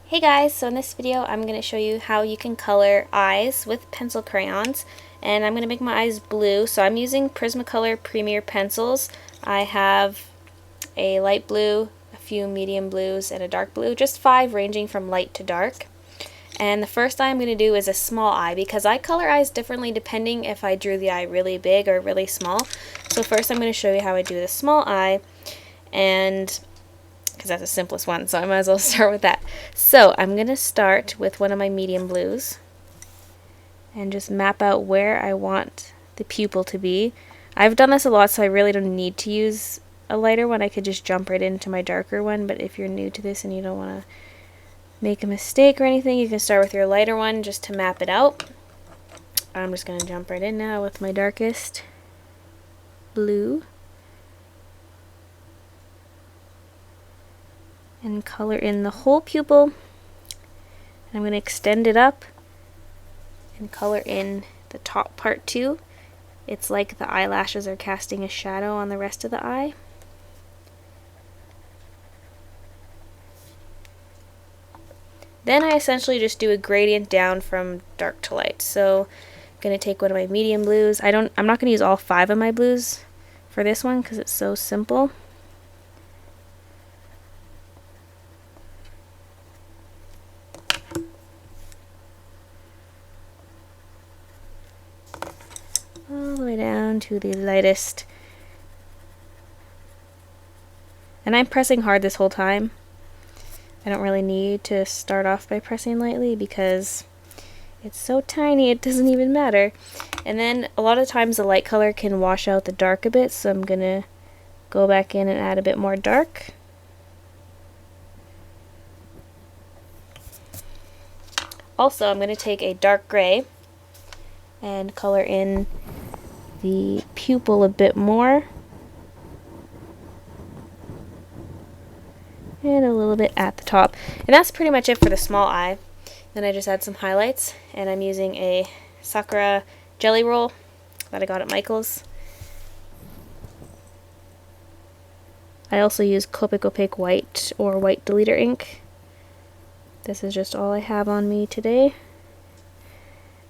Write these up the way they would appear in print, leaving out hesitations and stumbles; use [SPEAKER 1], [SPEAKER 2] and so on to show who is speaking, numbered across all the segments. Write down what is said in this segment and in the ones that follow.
[SPEAKER 1] Hey guys, so in this video I'm going to show you how you can color eyes with pencil crayons, and I'm going to make my eyes blue. So I'm using Prismacolor Premier pencils. I have a light blue, a few medium blues, and a dark blue, just 5 ranging from light to dark. And the first eye I'm going to do is a small eye, because I color eyes differently depending if I drew the eye really big or really small. So first I'm going to show you how I do the small eye, and because that's the simplest one, so I might as well start with that. So I'm going to start with one of my medium blues and just map out where I want the pupil to be. I've done this a lot, so I really don't need to use a lighter one. I could just jump right into my darker one, but if you're new to this and you don't want to make a mistake or anything, you can start with your lighter one just to map it out. I'm just going to jump right in now with my darkest blue and color in the whole pupil. And I'm going to extend it up and color in the top part too. It's like the eyelashes are casting a shadow on the rest of the eye. Then I essentially just do a gradient down from dark to light. So I'm going to take one of my medium blues. I'm not going to use all 5 of my blues for this one because it's so simple. All the way down to the lightest. And I'm pressing hard this whole time. I don't really need to start off by pressing lightly because it's so tiny it doesn't even matter. And then a lot of times the light color can wash out the dark a bit, so I'm gonna go back in and add a bit more dark. Also, I'm going to take a dark gray and color in the pupil a bit more. And a little bit at the top. And that's pretty much it for the small eye. Then I just add some highlights, and I'm using a Sakura Gelly Roll that I got at Michael's. I also use Copic Opaque White or White Deleter ink. This is just all I have on me today.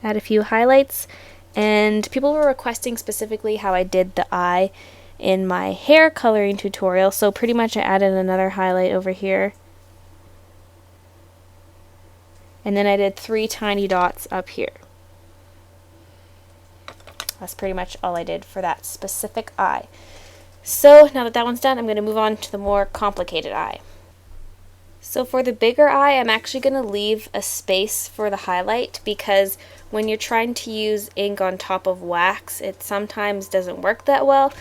[SPEAKER 1] Add a few highlights, and people were requesting specifically how I did the eye in my hair coloring tutorial, so pretty much I added another highlight over here. And then I did 3 tiny dots up here. That's pretty much all I did for that specific eye. So now that that one's done, I'm going to move on to the more complicated eye. So for the bigger eye, I'm actually going to leave a space for the highlight, because when you're trying to use ink on top of wax, it sometimes doesn't work that well.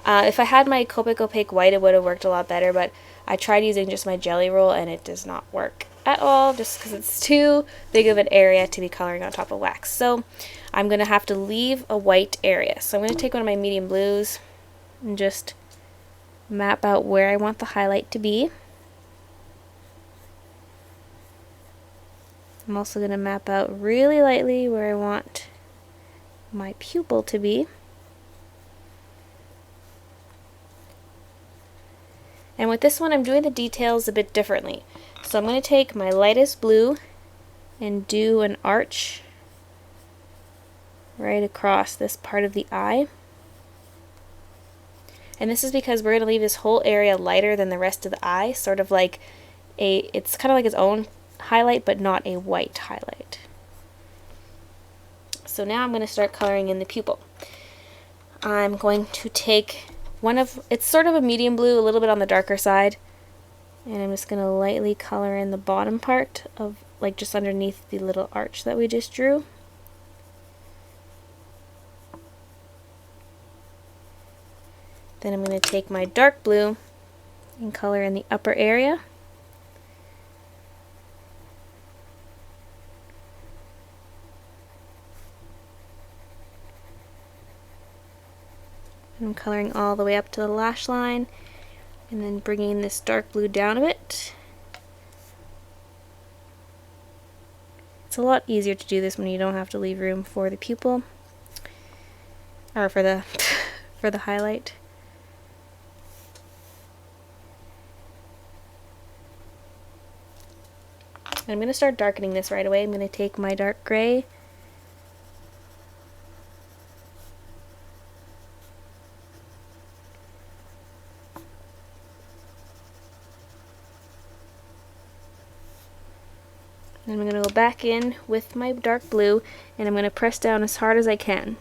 [SPEAKER 1] If I had my Copic Opaque White, it would have worked a lot better, but I tried using just my Jelly Roll and it does not work at all, just because it's too big of an area to be coloring on top of wax. So I'm going to have to leave a white area. So I'm going to take one of my medium blues and just map out where I want the highlight to be. I'm also going to map out really lightly where I want my pupil to be. And with this one, I'm doing the details a bit differently. So I'm going to take my lightest blue and do an arch right across this part of the eye. And this is because we're going to leave this whole area lighter than the rest of the eye, sort of like it's kind of like its own highlight, but not a white highlight. So now I'm going to start coloring in the pupil. I'm going to take it's sort of a medium blue, a little bit on the darker side, and I'm just going to lightly color in the bottom part of, like, just underneath the little arch that we just drew. Then I'm going to take my dark blue and color in the upper area. I'm coloring all the way up to the lash line, and then bringing this dark blue down a bit. It's a lot easier to do this when you don't have to leave room for the pupil, or for the for the highlight. I'm going to start darkening this right away. I'm going to take my dark gray and I'm going to go back in with my dark blue and I'm going to press down as hard as I can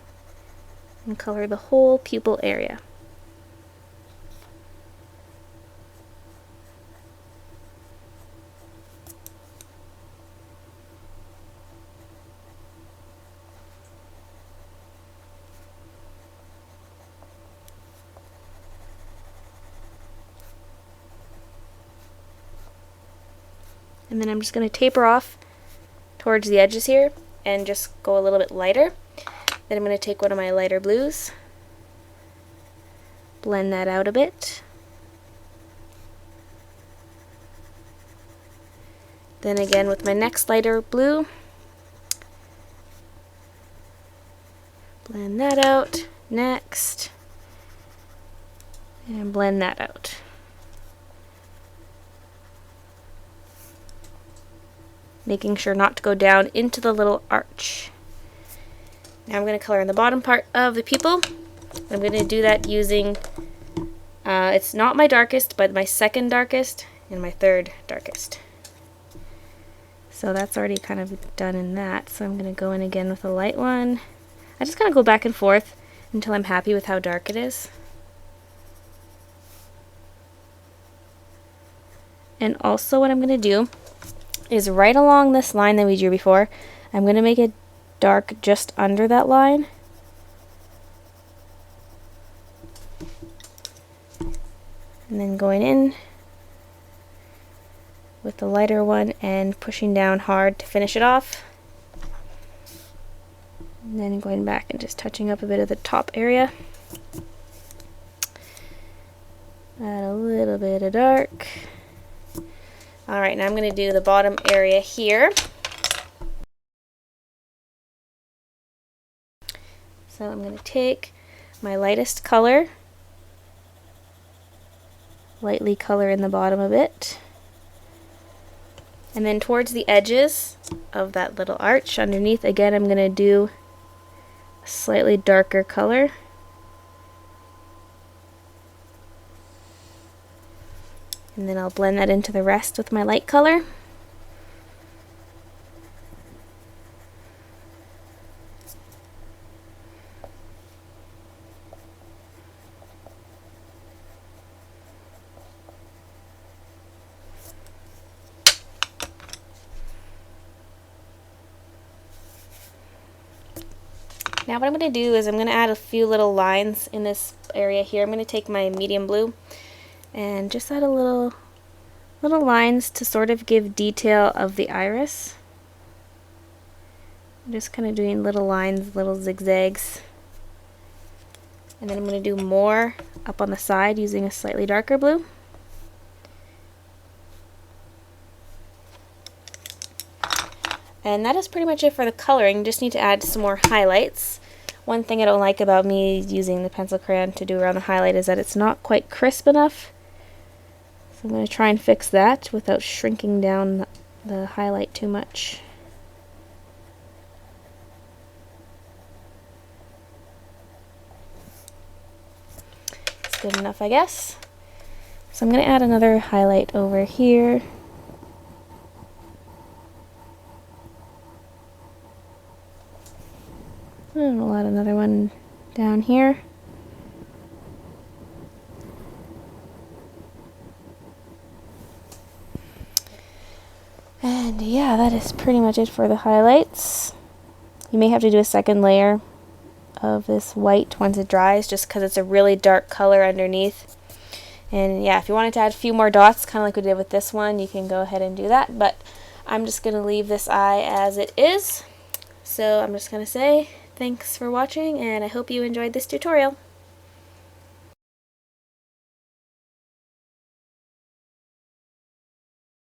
[SPEAKER 1] and color the whole pupil area. And then I'm just going to taper off towards the edges here and just go a little bit lighter. Then I'm going to take one of my lighter blues, blend that out a bit. Then again with my next lighter blue, blend that out. Next, and blend that out. Making sure not to go down into the little arch. Now I'm going to color in the bottom part of the pupil. I'm going to do that using, it's not my darkest, but my second darkest and my third darkest. So that's already kind of done in that. So I'm going to go in again with a light one. I just kind of go back and forth until I'm happy with how dark it is. And also what I'm going to do is right along this line that we drew before, I'm going to make it dark just under that line. And then going in with the lighter one and pushing down hard to finish it off. And then going back and just touching up a bit of the top area. Add a little bit of dark. Alright, now I'm going to do the bottom area here. So I'm going to take my lightest color, lightly color in the bottom of it, and then towards the edges of that little arch underneath, again I'm going to do a slightly darker color. And then I'll blend that into the rest with my light color. Now what I'm going to do is I'm going to add a few little lines in this area here. I'm going to take my medium blue and just add a little lines to sort of give detail of the iris. I'm just kind of doing little lines, little zigzags. And then I'm going to do more up on the side using a slightly darker blue. And that is pretty much it for the coloring. Just need to add some more highlights. One thing I don't like about me using the pencil crayon to do around the highlight is that it's not quite crisp enough. So I'm going to try and fix that without shrinking down the highlight too much. It's good enough, I guess. So I'm going to add another highlight over here. And we'll add another one down here. And yeah, that is pretty much it for the highlights. You may have to do a second layer of this white once it dries, just because it's a really dark color underneath. And yeah, if you wanted to add a few more dots, kind of like we did with this one, you can go ahead and do that. But I'm just going to leave this eye as it is. So I'm just going to say thanks for watching, and I hope you enjoyed this tutorial.